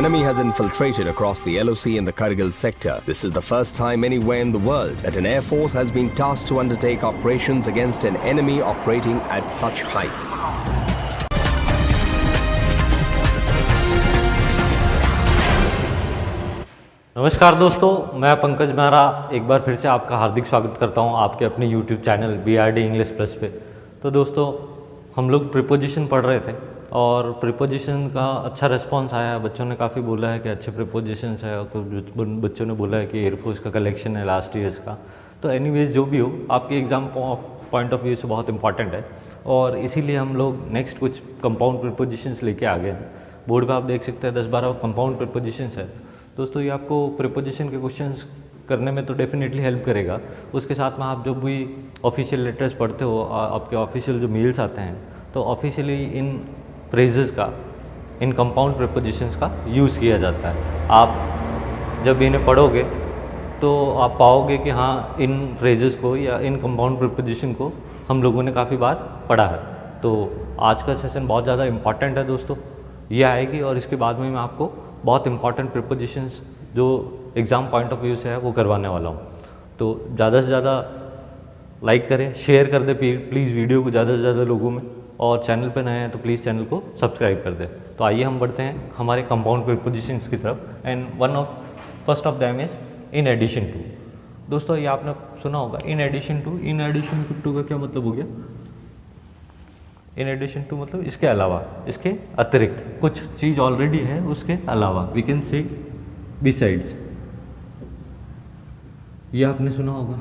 enemy has infiltrated across the LOC in the Kargil sector. This is the first time anywhere in the world that an air force has been tasked to undertake operations against an enemy operating at such heights. नमस्कार दोस्तों, मैं पंकज मेहरा एक बार फिर से आपका हार्दिक स्वागत करता हूं आपके अपने YouTube channel BRD English plus पे। तो दोस्तों, हम लोग प्रीपोजिशन पढ़ रहे थे और प्रीपोजिशन का अच्छा रिस्पांस आया है। बच्चों ने काफ़ी बोला है कि अच्छे प्रीपोजिशंस है और कुछ बच्चों ने बोला है कि एयरफोर्स का कलेक्शन है लास्ट ईयर्स का। तो एनीवेज जो भी हो, आपके एग्ज़ाम पॉइंट ऑफ व्यू से बहुत इंपॉर्टेंट है और इसीलिए हम लोग नेक्स्ट कुछ कंपाउंड प्रीपोजिशंस लेके आ गए हैं। बोर्ड पर आप देख सकते हैं 10-12 कंपाउंड प्रीपोजिशंस है। दोस्तों, ये आपको प्रीपोजिशन के क्वेश्चंस करने में तो डेफिनेटली हेल्प करेगा। उसके साथ में आप जब भी ऑफिशियल लेटर्स पढ़ते हो, आपके ऑफिशियल जो मेल्स आते हैं, तो ऑफिशियली इन फ्रेजेस का, इन कंपाउंड प्रीपोजिशंस का यूज़ किया जाता है। आप जब इन्हें पढ़ोगे तो आप पाओगे कि हाँ, इन फ्रेजेस को या इन कंपाउंड प्रीपोजिशन को हम लोगों ने काफ़ी बार पढ़ा है। तो आज का सेशन बहुत ज़्यादा इम्पॉर्टेंट है दोस्तों, ये आएगी और इसके बाद में मैं आपको बहुत इंपॉर्टेंट प्रीपोजिशंस जो एग्ज़ाम पॉइंट ऑफ व्यू से है वो करवाने वाला हूँ। तो ज़्यादा से ज़्यादा लाइक करें, शेयर कर दें प्लीज़ वीडियो को ज़्यादा से ज़्यादा लोगों में, और चैनल पर नए हैं तो प्लीज़ चैनल को सब्सक्राइब कर दें। तो आइए हम बढ़ते हैं हमारे कंपाउंड प्रीपोजिशंस की तरफ। And first of them is in addition to. दोस्तों, ये आपने सुना होगा in addition to. In addition to का क्या मतलब हो गया? इन एडिशन टू मतलब इसके अलावा, इसके अतिरिक्त कुछ चीज़ ऑलरेडी है उसके अलावा। वी कैन से बिसाइड्स, ये आपने सुना होगा।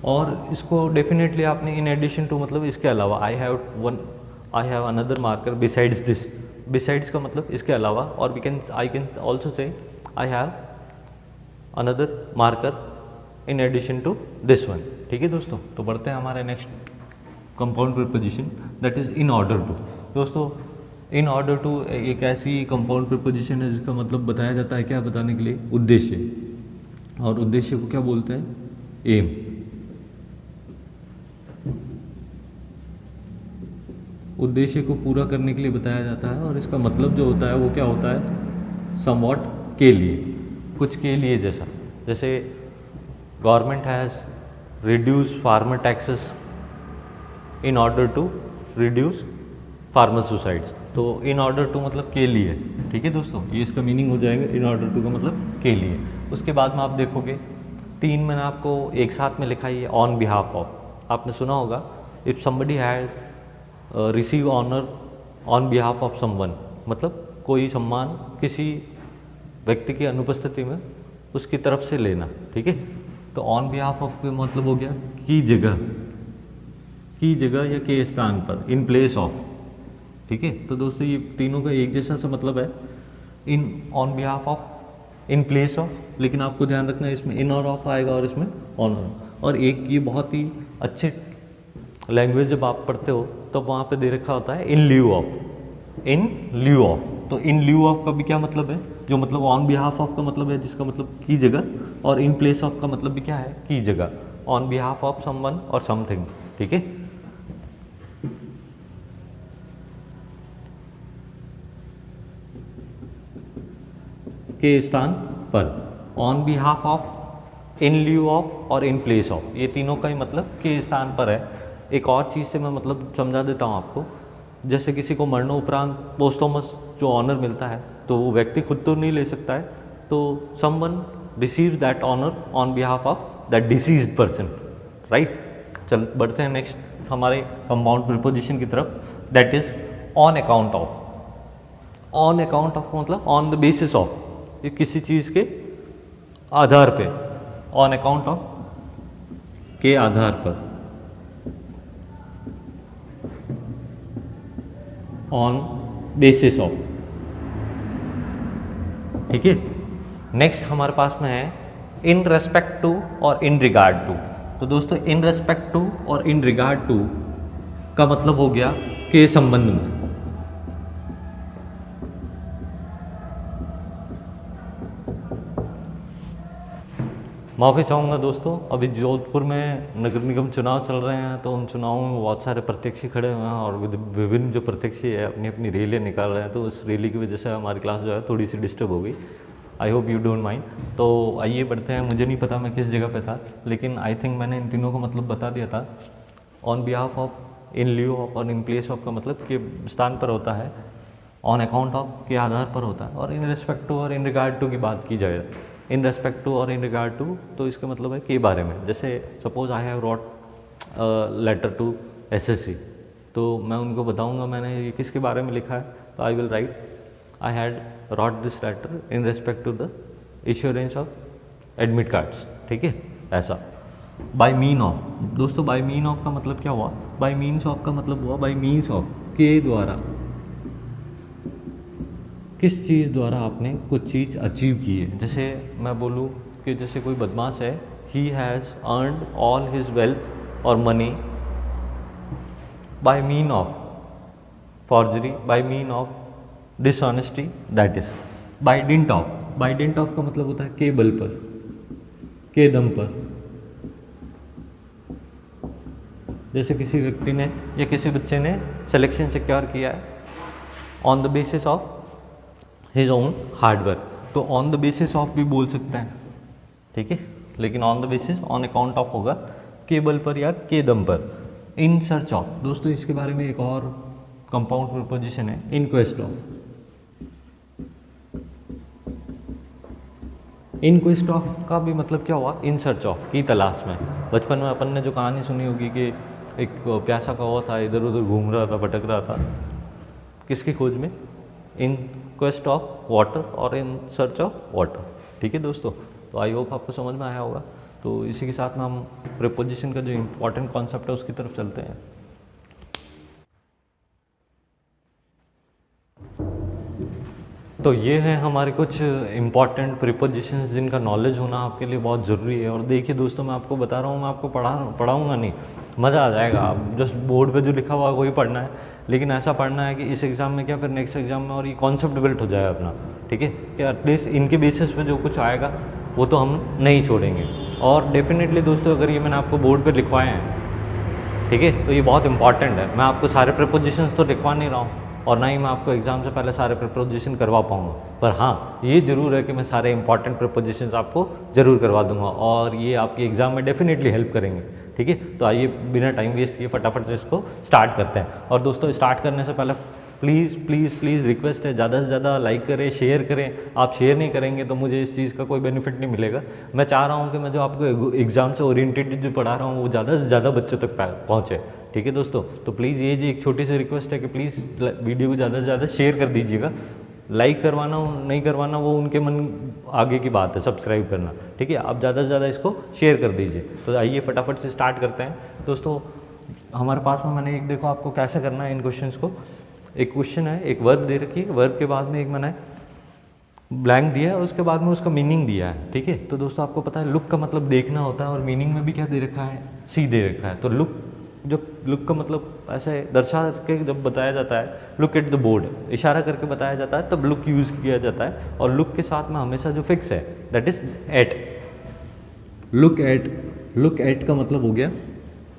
और इसको डेफिनेटली आपने इन एडिशन टू मतलब इसके अलावा, I have another marker besides this. Besides का मतलब इसके अलावा, और I can also say I have another marker in addition to this one. ठीक है दोस्तों, तो बढ़ते हैं हमारे next compound preposition, that is in order to. दोस्तों, इन ऑर्डर टू एक ऐसी कंपाउंड प्रीपोजिशन है जिसका मतलब बताया जाता है क्या बताने के लिए? उद्देश्य। और उद्देश्य को क्या बोलते हैं? एम। उद्देश्य को पूरा करने के लिए बताया जाता है और इसका मतलब जो होता है वो क्या होता है? समवॉट के लिए, कुछ के लिए जैसा। जैसे government has reduce farmer taxes in order to reduce farmer suicides. तो इन ऑर्डर टू मतलब के लिए। ठीक है दोस्तों, ये इसका मीनिंग हो जाएगा। इन ऑर्डर टू का मतलब के लिए। उसके बाद में आप देखोगे 3 मैंने आपको एक साथ में लिखा है, ऑन बिहाफ ऑफ। आपने सुना होगा, if somebody has receive honour on behalf of someone, मतलब कोई सम्मान किसी व्यक्ति की अनुपस्थिति में उसकी तरफ से लेना। ठीक है, तो ऑन बिहाफ ऑफ का मतलब हो गया की जगह, की जगह या के स्थान पर, इन प्लेस ऑफ। ठीक है, तो दोस्तों ये तीनों का एक जैसा सा मतलब है, in on behalf of, in place of, लेकिन आपको ध्यान रखना है इसमें इन और ऑफ आएगा और इसमें ऑन। और एक ये बहुत ही अच्छे लैंग्वेज जब आप पढ़ते हो तो वहाँ पे दे रखा होता है इन lieu of. In lieu of, तो इन ल्यू ऑफ का भी क्या मतलब है? जो मतलब ऑन बिहाफ ऑफ का मतलब है, जिसका मतलब की जगह, और इन प्लेस ऑफ का मतलब भी क्या है? की जगह, ऑन बिहाफ ऑफ समवन और समथिंग। ठीक है, के स्थान पर, on behalf of, in lieu of और इन प्लेस ऑफ, ये तीनों का ही मतलब के स्थान पर है। एक और चीज़ से मैं मतलब समझा देता हूँ आपको। जैसे किसी को मरणोपरांत पोस्टोमस जो ऑनर मिलता है, तो वो व्यक्ति खुद तो नहीं ले सकता है, तो someone receives that honour on behalf of that deceased person. Right, चल बढ़ते हैं नेक्स्ट हमारे कंपाउंड प्रीपोजिशन की तरफ, that is on account of. On account of मतलब ऑन द बेसिस ऑफ, ये किसी चीज़ के आधार पे, ऑन अकाउंट ऑफ के आधार पर, ऑन बेसिस ऑफ। ठीक है, नेक्स्ट हमारे पास में है इन रेस्पेक्ट टू और इन रिगार्ड टू। तो दोस्तों, इन रेस्पेक्ट टू और इन रिगार्ड टू का मतलब हो गया के संबंध में। माफ़ी चाहूँगा दोस्तों, अभी जोधपुर में नगर निगम चुनाव चल रहे हैं, तो उन चुनावों में बहुत सारे प्रत्याशी खड़े हुए हैं और विभिन्न जो प्रत्याशी है अपनी अपनी रैलियाँ निकाल रहे हैं, तो उस रैली की वजह से हमारी क्लास जो है थोड़ी सी डिस्टर्ब हो गई। I hope you don't mind. तो आइए बढ़ते हैं। मुझे नहीं पता मैं किस जगह पे था, लेकिन आई थिंक मैंने इन तीनों को मतलब बता दिया था। On behalf of, in लिeu of और इन प्लेस ऑफ का मतलब के स्थान पर होता है, ऑन अकाउंट ऑफ के आधार पर होता है, और इन रिस्पेक्ट टू और इन रिगार्ड टू की बात की जाए, इन रेस्पेक्ट टू और इन रिगार्ड टू, तो इसका मतलब है के बारे में। जैसे suppose I have wrote letter to SSC, तो मैं उनको बताऊंगा मैंने ये किसके बारे में लिखा है, तो I will write I had wrote this letter in respect to the issuance of admit cards. ठीक है, ऐसा। बाय मीन ऑफ, दोस्तों बाय मीन ऑफ का मतलब क्या हुआ? बाय मीन्स ऑफ का मतलब हुआ बाय मीन्स ऑफ, के द्वारा, किस चीज़ द्वारा आपने कुछ चीज़ अचीव की है। जैसे मैं बोलूँ कि जैसे कोई बदमाश है, he has earned all his wealth और money by mean of forgery, by mean of dishonesty, that is by dint of. By dint of का मतलब होता है के बल पर, के दम पर। जैसे किसी व्यक्ति ने या किसी बच्चे ने सिलेक्शन सिक्योर किया है on the basis of his own hard work, तो ऑन द बेसिस ऑफ भी बोल सकते हैं, ठीक है, लेकिन on the basis, on account of होगा के बल पर या के दम पर। इन सर्च ऑफ, दोस्तों इसके बारे में एक और कंपाउंड प्रीपोजिशन है, in quest of. In quest of का भी मतलब क्या हुआ? इन सर्च ऑफ, की तलाश में। बचपन में अपन ने जो कहानी सुनी होगी कि एक प्यासा कौवा था, इधर उधर घूम रहा था, भटक रहा था, किसकी खोज में? इन क्वेस्ट ऑफ वाटर और इन सर्च ऑफ वाटर। ठीक है दोस्तों, तो आई होप आपको समझ में आया होगा। तो इसी के साथ में हम प्रीपोजिशन का जो इम्पोर्टेंट कॉन्सेप्ट है उसकी तरफ चलते हैं। तो ये हैं हमारे कुछ इम्पॉर्टेंट प्रीपोजिशंस जिनका नॉलेज होना आपके लिए बहुत ज़रूरी है। और देखिए दोस्तों, मैं आपको बता रहा हूँ, मैं आपको पढ़ाऊँगा नहीं, मज़ा आ जाएगा। आप जस्ट बोर्ड पे जो लिखा हुआ है वही पढ़ना है, लेकिन ऐसा पढ़ना है कि इस एग्ज़ाम में क्या, फिर नेक्स्ट एग्ज़ाम में, और ये कॉन्सेप्ट बिल्ट हो जाए अपना। ठीक है, कि एटलीस्ट इनके बेसिस पे जो कुछ आएगा वो तो हम नहीं छोड़ेंगे। और डेफिनेटली दोस्तों, अगर ये मैंने आपको बोर्ड पर लिखवाए हैं, ठीक है, तो ये बहुत इंपॉर्टेंट है। मैं आपको सारे प्रीपोजिशंस तो लिखवा नहीं रहा हूँ, और ना ही मैं आपको एग्ज़ाम से पहले सारे प्रीपोजिशन करवा पाऊँगा, पर हाँ ये ज़रूर है कि मैं सारे इंपॉर्टेंट प्रीपोजिशंस आपको ज़रूर करवा दूंगा, और ये आपके एग्ज़ाम में डेफिनेटली हेल्प करेंगे। ठीक है, तो आइए बिना टाइम वेस्ट किए फटाफट से इसको स्टार्ट करते हैं। और दोस्तों, स्टार्ट करने से पहले प्लीज़ प्लीज़ प्लीज़ रिक्वेस्ट है, ज़्यादा से ज़्यादा लाइक करें, शेयर करें। आप शेयर नहीं करेंगे तो मुझे इस चीज़ का कोई बेनिफिट नहीं मिलेगा। मैं चाह रहा हूँ कि मैं जो आपको एग्ज़ाम से ओरिएंटेड जो पढ़ा रहा हूँ वो ज़्यादा से ज़्यादा बच्चों तक पहुँचे। ठीक है दोस्तों, तो प्लीज़ ये जी एक छोटी सी रिक्वेस्ट है कि प्लीज़ वीडियो को ज़्यादा से ज़्यादा शेयर कर दीजिएगा। लाइक करवाना नहीं करवाना वो उनके मन आगे की बात है, सब्सक्राइब करना। ठीक है, आप ज़्यादा से ज़्यादा इसको शेयर कर दीजिए। तो आइए फटाफट से स्टार्ट करते हैं दोस्तों। हमारे पास में मैंने एक, देखो आपको कैसे करना है इन क्वेश्चंस को। एक क्वेश्चन है, एक वर्ब दे रखी है, वर्ब के बाद में एक मैंने ब्लैंक दिया है और उसके बाद में उसका मीनिंग दिया है। ठीक है, तो दोस्तों आपको पता है लुक का मतलब देखना होता है, और मीनिंग में भी क्या दे रखा है? सी दे रखा है। तो लुक का मतलब ऐसे दर्शा के जब बताया जाता है, लुक एट द बोर्ड, इशारा करके बताया जाता है, तब लुक यूज़ किया जाता है। और लुक के साथ में हमेशा जो फिक्स है that is at. Look at का मतलब हो गया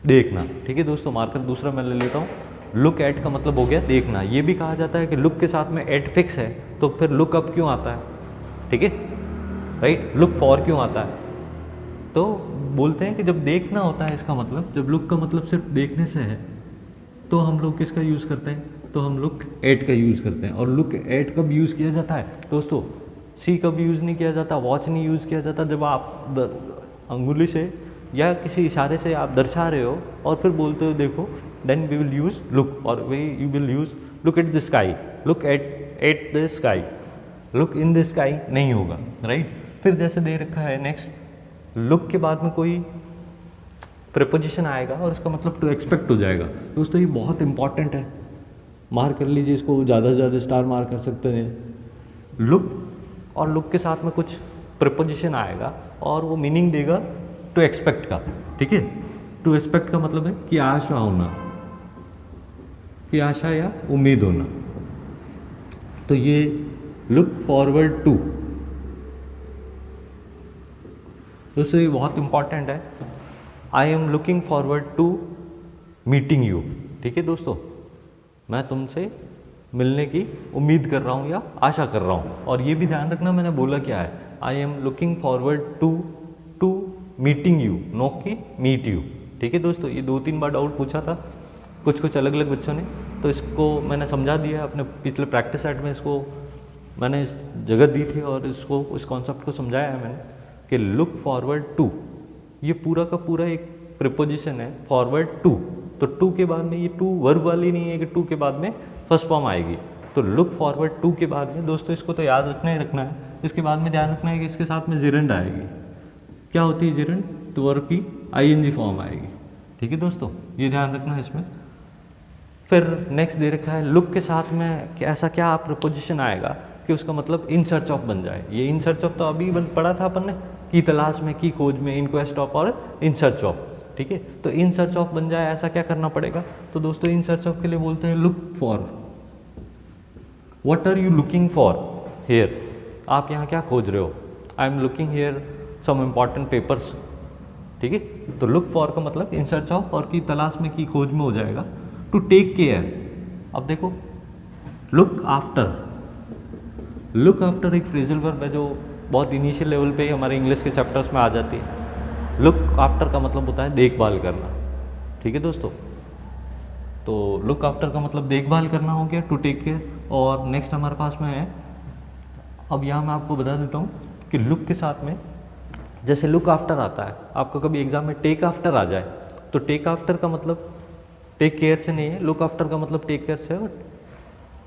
देखना। ठीक है दोस्तों, मार्कर दूसरा मैं ले लेता हूँ। लुक एट का मतलब हो गया देखना। ये भी कहा जाता है कि लुक के साथ में एट फिक्स है, तो फिर लुक अप क्यों आता है? ठीक है, राइट, लुक फॉर क्यों आता है? तो बोलते हैं कि जब देखना होता है, इसका मतलब जब लुक का मतलब सिर्फ देखने से है, तो हम लोग किसका यूज़ करते हैं? तो हम लुक एट का यूज़ करते हैं। और लुक एट कब यूज़ किया जाता है दोस्तों? सी कब यूज़ नहीं किया जाता, वॉच नहीं यूज़ किया जाता, जब आप अंगुली से या किसी इशारे से आप दर्शा रहे हो और फिर बोलते हो देखो, then we will use look, और वे you will use look at the sky, look at the sky, look in the sky नहीं होगा, राइट। फिर जैसे दे रखा है नेक्स्ट, लुक के बाद में कोई प्रीपोजिशन आएगा और उसका मतलब टू एक्सपेक्ट हो जाएगा। दोस्तों ये बहुत इंपॉर्टेंट है, मार्क कर लीजिए इसको, ज़्यादा से ज़्यादा स्टार मार्क कर सकते हैं। लुक और लुक के साथ में कुछ प्रीपोजिशन आएगा और वो मीनिंग देगा टू एक्सपेक्ट का। ठीक है, टू एक्सपेक्ट का मतलब है कि आशा होना, कि आशा या उम्मीद होना। तो ये लुक फॉरवर्ड टू, दोस्तों ये बहुत इंपॉर्टेंट है। I am looking forward to meeting you. ठीक है दोस्तों, मैं तुमसे मिलने की उम्मीद कर रहा हूँ या आशा कर रहा हूँ। और ये भी ध्यान रखना मैंने बोला क्या है, I am looking forward to meeting you, no कि मीट यू। ठीक है दोस्तों, ये 2-3 बार डाउट पूछा था कुछ अलग अलग बच्चों ने, तो इसको मैंने समझा दिया अपने पिछले प्रैक्टिस सेट में। इसको मैंने इस जगह दी थी और इसको इस कॉन्सेप्ट को समझाया है मैंने कि लुक फॉरवर्ड टू, ये पूरा का पूरा एक प्रिपोजिशन है फॉरवर्ड टू। तो टू के बाद में ये टू वर्ब वाली नहीं है कि टू के बाद में फर्स्ट फॉर्म आएगी। तो लुक फॉरवर्ड टू के बाद में दोस्तों इसको तो याद रखना ही रखना है। इसके बाद में ध्यान रखना है कि इसके साथ में जिरंड आएगी। क्या होती है जिरंड? तो वर्ब की आईएनजी फॉर्म आएगी। ठीक है दोस्तों, ये ध्यान रखना है इसमें। फिर नेक्स्ट दे रखा है लुक के साथ में कि ऐसा क्या प्रिपोजिशन आएगा कि उसका मतलब इन सर्च ऑफ बन जाए। ये इन सर्च ऑफ तो अभी पढ़ा था अपन ने, की तलाश में, की खोज में, इन क्वेस्ट ऑफ और इन सर्च ऑफ। ठीक है, तो इन सर्च ऑफ बन जाए ऐसा क्या करना पड़ेगा? तो दोस्तों इन सर्च ऑफ के लिए बोलते हैं look for. What are you looking for here? आप यहाँ क्या खोज रहे हो? I am looking here some important papers. ठीक है, तो लुक फॉर का मतलब इन सर्च ऑफ और की तलाश में, की खोज में हो जाएगा। टू टेक केयर, अब देखो लुक आफ्टर, लुक आफ्टर एक फ्रेजल वर्ब है जो बहुत इनिशियल लेवल पे ही हमारे इंग्लिश के चैप्टर्स में आ जाती है। लुक आफ्टर का मतलब होता है देखभाल करना। ठीक है दोस्तों, तो लुक आफ्टर का मतलब देखभाल करना हो गया, टू टेक केयर। और नेक्स्ट हमारे पास में है, अब यहाँ मैं आपको बता देता हूँ कि लुक के साथ में जैसे लुक आफ्टर आता है, आपको कभी एग्जाम में टेक आफ्टर आ जाए तो टेक आफ्टर का मतलब टेक केयर से नहीं है, लुक आफ्टर का मतलब टेक केयर से है।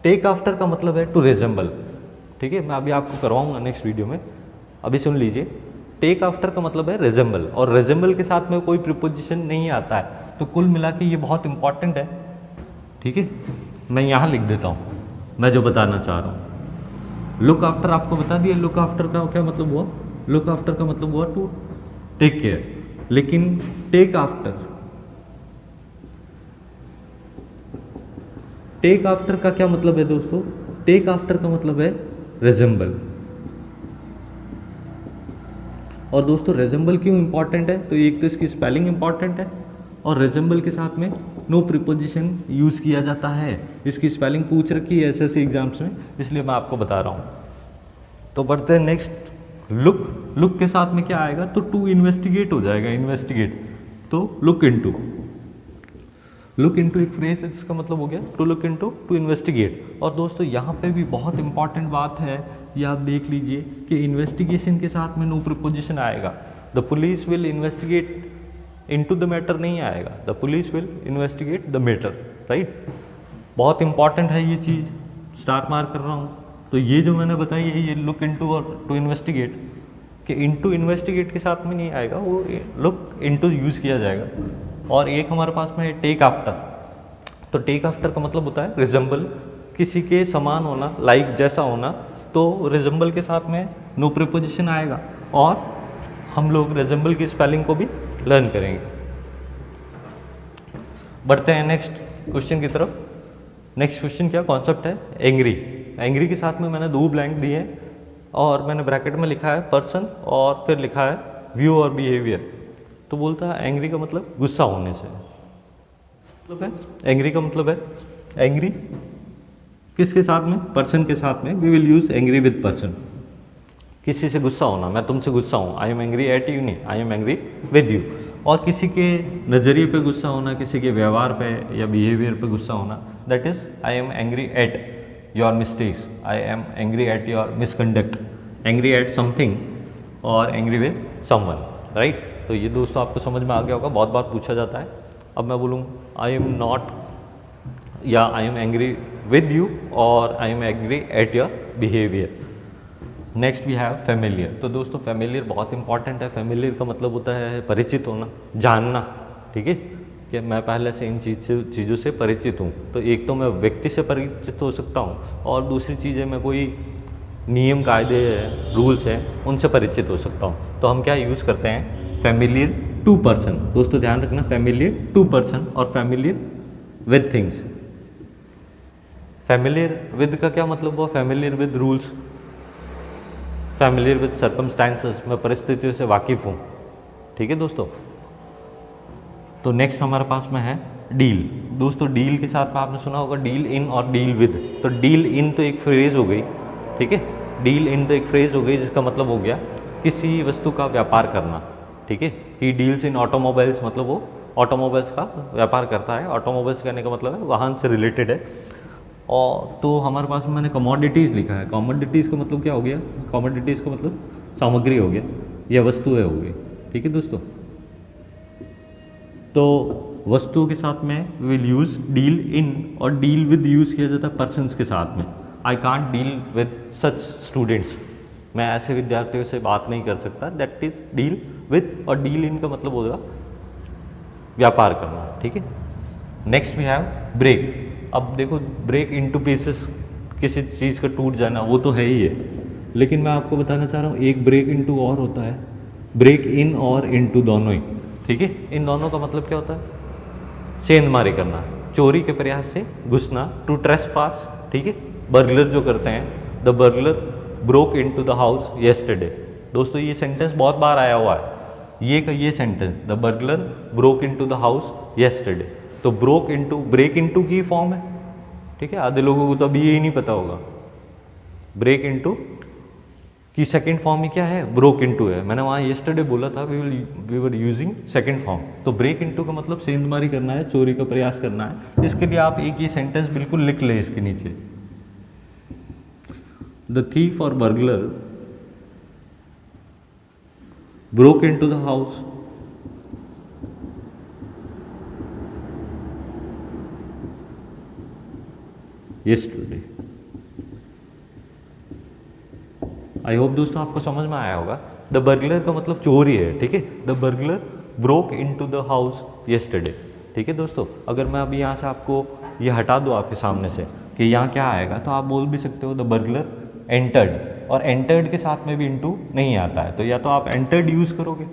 टेक आफ्टर का मतलब है टू रिजेंबल। ठीक है, मैं अभी आपको करवाऊंगा नेक्स्ट वीडियो में, अभी सुन लीजिए। टेक आफ्टर का मतलब है रिजेंबल, और रिजेंबल के साथ में कोई प्रीपोजिशन नहीं आता है। तो कुल मिला के ये बहुत इंपॉर्टेंट है। ठीक है, मैं यहाँ लिख देता हूँ मैं जो बताना चाह रहा हूँ। लुक आफ्टर आपको बता दिया, लुक आफ्टर का क्या मतलब हुआ? लुक आफ्टर का मतलब हुआ टू टेक केयर। लेकिन टेक आफ्टर, टेक आफ्टर का क्या मतलब है दोस्तों? टेक आफ्टर का मतलब है रिजेंबल। और दोस्तों रिजेंबल क्यों इंपॉर्टेंट है? तो एक तो इसकी स्पेलिंग इंपॉर्टेंट है, और रिजेंबल के साथ में नो प्रीपोजिशन यूज़ किया जाता है। इसकी स्पेलिंग पूछ रखी है एसएससी एग्जाम्स में, इसलिए मैं आपको बता रहा हूँ। तो बढ़ते हैं नेक्स्ट लुक। लुक के साथ में क्या आएगा? तो टू इन्वेस्टिगेट हो जाएगा, इन्वेस्टिगेट। तो लुक इनटू, लुक इनटू एक फ्रेज है जिसका मतलब हो गया to look into, to investigate. और दोस्तों यहाँ पे भी बहुत इंपॉर्टेंट बात है, ये आप देख लीजिए कि इन्वेस्टिगेशन के साथ में नो प्रीपोजिशन आएगा। The police will investigate into the matter नहीं आएगा, the police will investigate the matter. Right, बहुत इंपॉर्टेंट है ये चीज़, स्टार मार्क कर रहा हूँ। तो ये जो मैंने बताई है, ये लुक इनटू और टू इन्वेस्टिगेट, कि इनटू इन्वेस्टिगेट के साथ में नहीं आएगा, वो लुक इनटू यूज़ किया जाएगा। और एक हमारे पास में है टेक आफ्टर। तो टेक आफ्टर का मतलब होता है रिजेंबल, किसी के समान होना, लाइक जैसा होना। तो रिजेंबल के साथ में नो प्रीपोजिशन आएगा, और हम लोग रिजेंबल की स्पेलिंग को भी लर्न करेंगे। बढ़ते हैं नेक्स्ट क्वेश्चन की तरफ। नेक्स्ट क्वेश्चन क्या कॉन्सेप्ट है? एंग्री। एंग्री के साथ में मैंने 2 ब्लैंक दिए हैं, और मैंने ब्रैकेट में लिखा है पर्सन, और फिर लिखा है व्यू और बिहेवियर। तो बोलता है एंग्री का मतलब गुस्सा होने से, मतलब है एंग्री का मतलब है एंग्री किसके साथ में? पर्सन के साथ में। We will use angry with person. किसी से गुस्सा होना, मैं तुमसे गुस्सा हूँ, I am angry at you, नहीं, I am angry with you. और किसी के नज़रिए पे गुस्सा होना, किसी के व्यवहार पे या बिहेवियर पे गुस्सा होना, that is I am angry at your mistakes, I am angry at your misconduct, angry at something और एंग्री विद समवन। राइट, तो ये दोस्तों आपको समझ में आ गया होगा, बहुत बार पूछा जाता है। अब मैं बोलूँ आई am not, yeah I am angry with you, और I am angry at your behaviour. Next we have familiar. तो दोस्तों फेमिलियर बहुत इंपॉर्टेंट है। फेमिलियर का मतलब होता है परिचित होना, जानना। ठीक है, कि मैं पहले से इन चीज़ों से परिचित हूँ। तो एक तो मैं व्यक्ति से परिचित हो सकता हूँ, और दूसरी चीज़ है मैं कोई नियम, कायदे, रूल्स हैं, उनसे परिचित हो सकता हूँ। तो हम क्या यूज़ करते हैं? Familiar to person. दोस्तों ध्यान रखना, फेमिलियर टू पर्सन और familiar with things. Familiar with का क्या मतलब हुआ? Familiar with rules, familiar with circumstances, मैं परिस्थितियों से वाकिफ़ हूँ। ठीक है दोस्तों। तो नेक्स्ट हमारे पास में है डील। दोस्तों डील के साथ में आपने सुना होगा डील इन और डील विद। तो डील इन तो एक फ्रेज हो गई, ठीक है, डील इन तो एक फ्रेज हो गई जिसका मतलब हो गया किसी वस्तु का व्यापार करना, ठीक है। ही डील्स इन ऑटोमोबाइल्स, मतलब वो ऑटोमोबाइल्स का व्यापार करता है। ऑटोमोबाइल्स कहने का मतलब है वाहन से रिलेटेड है। और तो हमारे पास में मैंने कमोडिटीज़ लिखा है। कमोडिटीज़ का मतलब क्या हो गया? कमोडिटीज़ का मतलब सामग्री हो गया या वस्तुएं हो गई, ठीक है दोस्तों। तो वस्तुओं के साथ में विल यूज़ डील इन, और डील विद यूज़ किया जाता है पर्सन्स के साथ में। I can't deal with such students, मैं ऐसे विद्यार्थियों से बात नहीं कर सकता, दैट इज डील विद। और डील इन का मतलब होगा व्यापार करना, ठीक है। Next we have break. अब देखो ब्रेक इनटू पीसेस, किसी चीज़ का टूट जाना, वो तो है ही है, लेकिन मैं आपको बताना चाह रहा हूँ एक ब्रेक इनटू और होता है, ब्रेक इन और इनटू दोनों ही, ठीक है। इन दोनों का मतलब क्या होता है? सेंधमारी करना, चोरी के प्रयास से घुसना, टू ट्रेसपास, ठीक है। बर्गलर जो करते हैं, the burglar broke into the house yesterday. दोस्तों ये सेंटेंस बहुत बार आया हुआ है, ये sentence, the burglar broke into the house yesterday. तो ब्रोक इनटू, ब्रेक इनटू की फॉर्म है, ठीक है। आधे लोगों को तो अभी यही नहीं पता होगा। ब्रेक इनटू की सेकंड फॉर्म ही क्या है? ब्रोक इनटू है। मैंने वहाँ येस्टरडे बोला था, we were using second form. तो ब्रेक इनटू का मतलब सेंधमारी करना है, चोरी का प्रयास करना है। इसके लिए आप एक ये सेंटेंस बिल्कुल लिख लें इसके नीचे, the thief or burglar broke into the house yesterday। I hope दोस्तों आपको समझ में आया होगा। द बर्गलर का मतलब चोर ही है, ठीक है। The burglar broke into the house yesterday, ठीक है दोस्तों। अगर मैं अभी यहाँ से आपको ये हटा दूँ आपके सामने से कि यहाँ क्या आएगा, तो आप बोल भी सकते हो द बर्गलर एंटर्ड, और एंटर्ड के साथ में भी इनटू नहीं आता है, तो या तो आप एंटर्ड यूज करोगे,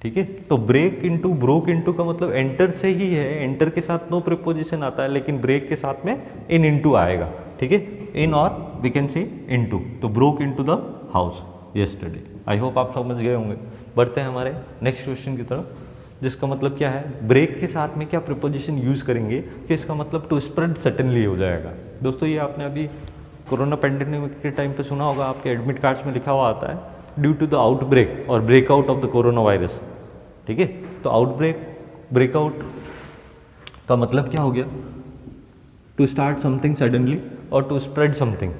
ठीक है। तो ब्रेक इनटू, ब्रोक इनटू का मतलब एंटर से ही है, एंटर के साथ नो प्रीपोजिशन आता है, लेकिन ब्रेक के साथ में इन इनटू आएगा, ठीक है। इन और वी कैन से इनटू। तो broke into the house yesterday. I hope आप समझ गए होंगे। बढ़ते हैं हमारे नेक्स्ट क्वेश्चन की तरफ, जिसका मतलब क्या है, ब्रेक के साथ में क्या प्रीपोजिशन यूज करेंगे कि इसका मतलब टू स्प्रेड सडनली हो जाएगा। दोस्तों ये आपने अभी कोरोना पेंडेमिक के टाइम पे सुना होगा, आपके एडमिट कार्ड्स में लिखा हुआ आता है ड्यू टू द आउटब्रेक और breakout of the corona virus, ठीक है। तो आउटब्रेक, ब्रेकआउट का मतलब क्या हो गया? टू स्टार्ट समथिंग सडनली और टू स्प्रेड समथिंग,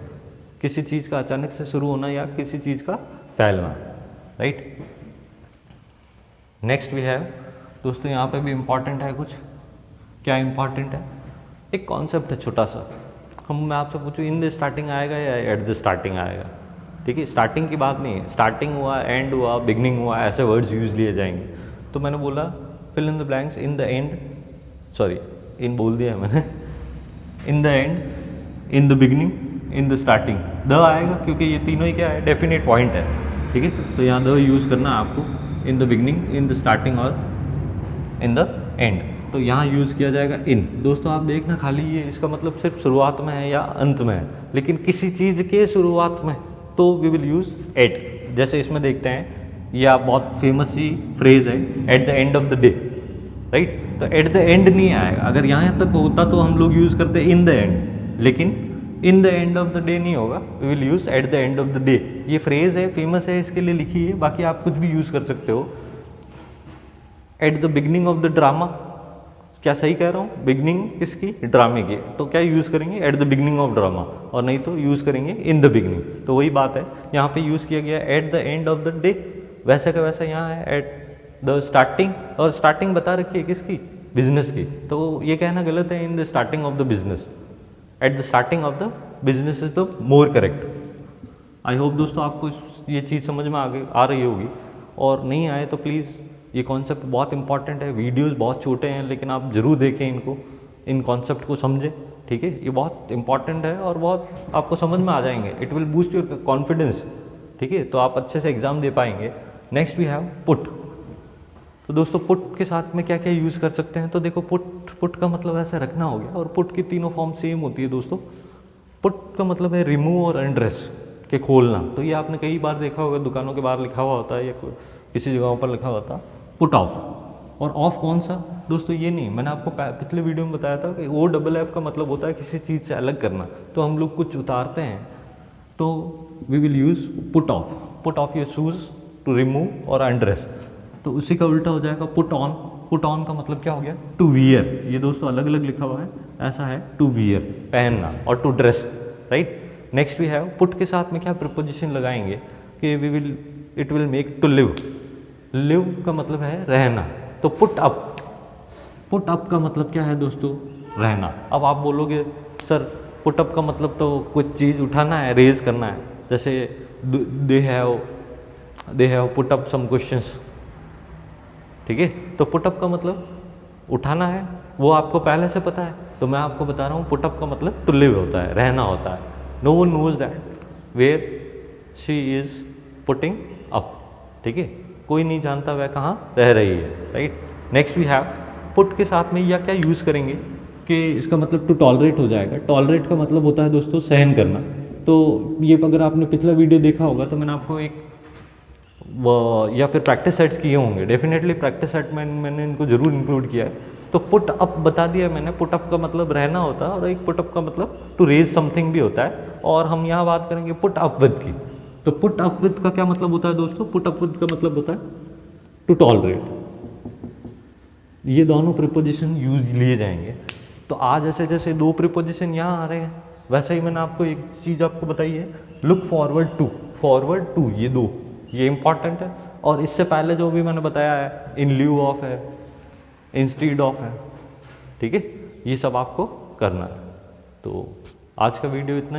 किसी चीज़ का अचानक से शुरू होना या किसी चीज़ का फैलना, राइट। नेक्स्ट वी हैव दोस्तों, यहाँ पे भी इम्पॉर्टेंट है कुछ। क्या इम्पॉर्टेंट है? एक कॉन्सेप्ट है छोटा सा। मैं आपसे पूछूं इन द स्टार्टिंग आएगा या एट द स्टार्टिंग आएगा, ठीक है। स्टार्टिंग की बात नहीं है, स्टार्टिंग हुआ, एंड हुआ, बिगनिंग हुआ, ऐसे वर्ड्स यूज लिए जाएंगे। तो मैंने बोला fill in the blanks, in the end, sorry in बोल दिया है मैंने, in the end, in the beginning, in the starting. The आएगा क्योंकि ये तीनों ही क्या है, डेफिनेट पॉइंट है, ठीक है। तो यहाँ द यूज़ करना है आपको, इन the beginning, in the starting और इन द एंड। तो यहाँ यूज़ किया जाएगा इन। दोस्तों आप देखना खाली ये इसका मतलब सिर्फ शुरुआत में है या अंत में है, लेकिन किसी चीज़ के शुरुआत में तो वी विल यूज़ एट। जैसे इसमें देखते हैं, ये आप बहुत फेमस ही फ्रेज है, eight the end of the day, right. तो एट द एंड नहीं आएगा, अगर यहाँ तक होता तो हम लोग यूज़ करते इन द एंड, लेकिन in the end of the day नहीं होगा, we will use at the end of the day. ये फ्रेज है, फेमस है, इसके लिए लिखी है, बाकी आप कुछ भी यूज़ कर सकते हो। At the beginning of the drama, क्या सही कह रहा हूँ? बिगनिंग किसकी? ड्रामे की। तो क्या यूज़ करेंगे? At the beginning of drama, और नहीं तो यूज़ करेंगे इन द बिगनिंग। तो वही बात है, यहाँ पे यूज़ किया गया eight the end of the day, वैसे का वैसा यहाँ है एट द स्टार्टिंग, और स्टार्टिंग बता रखी है किसकी? बिजनेस की। तो ये कहना गलत है, इन the starting of the business. At the starting of the business is the more correct. I hope दोस्तों आपको ये चीज़ समझ में आ रही होगी, और नहीं आए तो प्लीज़, ये कॉन्सेप्ट बहुत इंपॉर्टेंट है। वीडियोस बहुत छोटे हैं, लेकिन आप ज़रूर देखें इनको, इन कॉन्सेप्ट को समझें, ठीक है। ये बहुत इंपॉर्टेंट है और बहुत आपको समझ में आ जाएंगे। It will boost your confidence, ठीक है। तो आप अच्छे से एग्जाम दे पाएंगे। Next we have put. तो दोस्तों पुट के साथ में क्या क्या यूज़ कर सकते हैं? तो देखो पुट का मतलब ऐसे रखना हो गया, और पुट की तीनों फॉर्म सेम होती है दोस्तों। पुट का मतलब है रिमूव और अनड्रेस के खोलना। तो ये आपने कई बार देखा होगा, दुकानों के बाहर लिखा हुआ होता है, या किसी जगहों पर लिखा हुआ था पुट ऑफ। और ऑफ कौन सा दोस्तों, ये नहीं, मैंने आपको पिछले वीडियो में बताया था कि OFF का मतलब होता है किसी चीज़ से अलग करना। तो हम लोग कुछ उतारते हैं तो we will use put off. Put off your shoes to remove और अनड्रेस। तो उसी का उल्टा हो जाएगा पुट ऑन। पुट ऑन का मतलब क्या हो गया, टू वियर। ये दोस्तों अलग अलग लिखा हुआ है, ऐसा है टू वियर पहनना, और to dress, right. Next we have put के साथ में क्या प्रिपोजिशन लगाएंगे कि we will, it will make to live. Live का मतलब है रहना। तो पुट अप, पुट अप का मतलब क्या है दोस्तों, रहना। अब आप बोलोगे सर पुट अप का मतलब तो कुछ चीज़ उठाना है, रेज करना है, जैसे they have put up some questions, ठीक है। तो पुट अप का मतलब उठाना है, वो आपको पहले से पता है। तो मैं आपको बता रहा हूँ पुट अप का मतलब टू लिव होता है, रहना होता है। No one knows that where she is putting up, ठीक है। कोई नहीं जानता वह कहाँ रह रही है, right. Next we have put के साथ में या क्या यूज़ करेंगे कि इसका मतलब टू टॉलरेट हो जाएगा। टॉलरेट का मतलब होता है दोस्तों सहन करना। तो ये अगर आपने पिछला वीडियो देखा होगा तो मैंने आपको एक या फिर प्रैक्टिस सेट्स किए होंगे, डेफिनेटली प्रैक्टिस सेट में मैंने इनको जरूर इंक्लूड किया है। तो पुट अप बता दिया मैंने, पुट अप का मतलब रहना होता है, और एक पुट अप का मतलब टू रेज समथिंग भी होता है। और हम यहाँ बात करेंगे पुट अप विद की। तो पुट अप विद का क्या मतलब होता है दोस्तों, पुट अप विद का मतलब होता है टू टॉलरेट। ये दोनों प्रिपोजिशन यूज लिए जाएंगे। तो आज जैसे जैसे दो प्रिपोजिशन यहाँ आ रहे हैं, वैसे ही मैंने आपको एक चीज़ आपको बताई है, look forward to. Forward to ये दो, ये इंपॉर्टेंट है। और इससे पहले जो भी मैंने बताया है, इन ल्यू ऑफ है, इंस्टीड ऑफ है, ठीक है। ये सब आपको करना है। तो आज का वीडियो इतना ही।